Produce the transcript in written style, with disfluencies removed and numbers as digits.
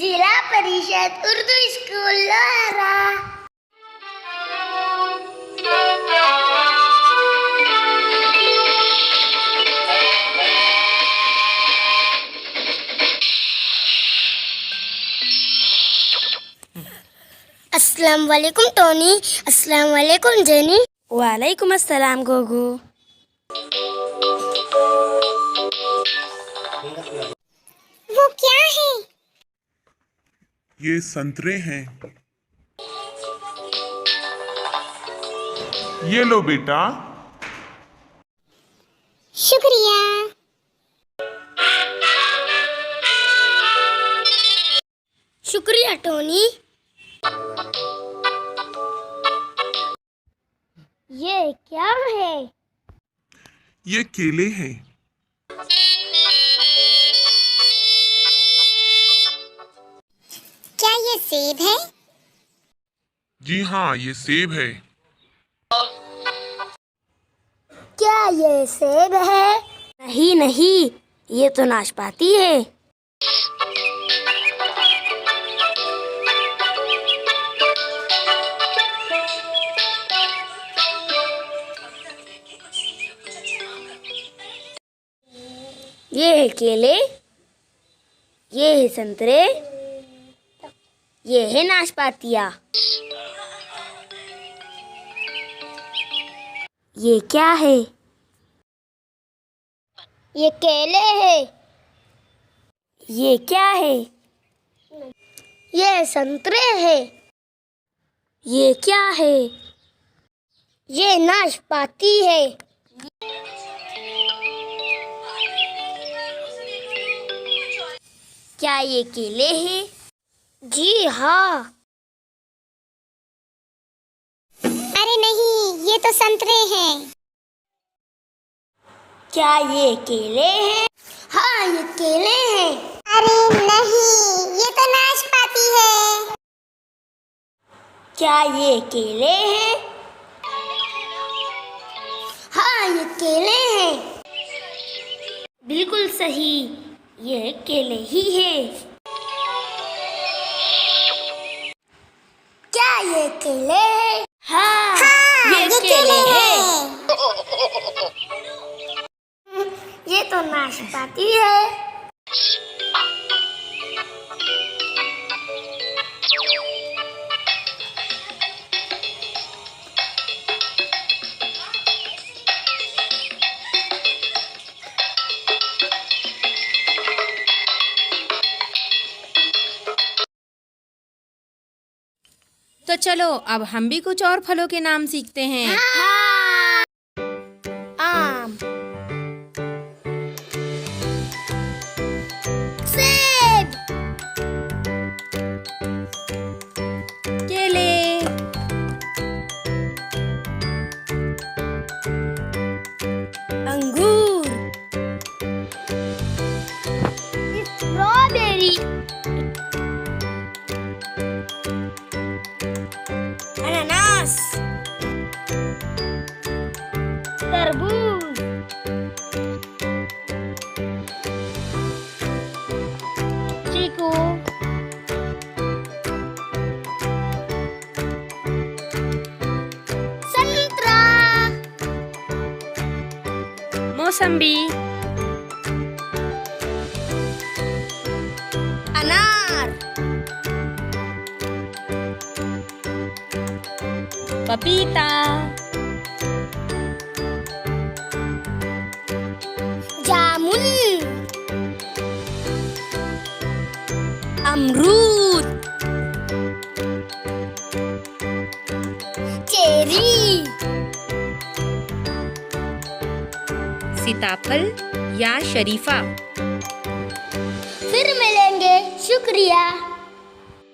जिला परिषद उर्दू स्कूल लोहारा। अस्सलाम वालेकुम टोनी। अस्सलाम वालेकुम जेनी। वालेकुम अस्सलाम गोगो। वो क्या है? ये संतरे हैं। ये लो बेटा। शुक्रिया। शुक्रिया टोनी। ये क्या है? ये केले हैं। क्या ये सेब है? जी हाँ, ये सेब है। क्या ये सेब है? नहीं नहीं, ये तो नाशपाती है। ये है केले, ये है संतरे, ये है नाशपातिया। ये क्या है? ये केले है। ये क्या है? ये संतरे है। ये क्या है? ये नाशपाती है। क्या ये केले हैं? जी हाँ। अरे नहीं, ये तो संतरे हैं। क्या ये केले हैं? हाँ, ये केले हैं। अरे नहीं, ये तो नाशपाती है। क्या ये केले हैं? हाँ, ये केले हैं। बिल्कुल सही, ये केले ही है। क्या ये केले हैं? हाँ, ये ये केले हैं। ये तो नाशपाती है। तो चलो अब हम भी कुछ और फलों के नाम सीखते हैं। हाँ। आम, सेब, केले, अंगूर, स्ट्रॉबेरी, अनानास, तरबूज, चीकू, संतरा, मौसम्बी, अनार, पपीता, जामुन, अमरूद, चेरी। सीताफल या शरीफा। फिर मिलेंगे। शुक्रिया।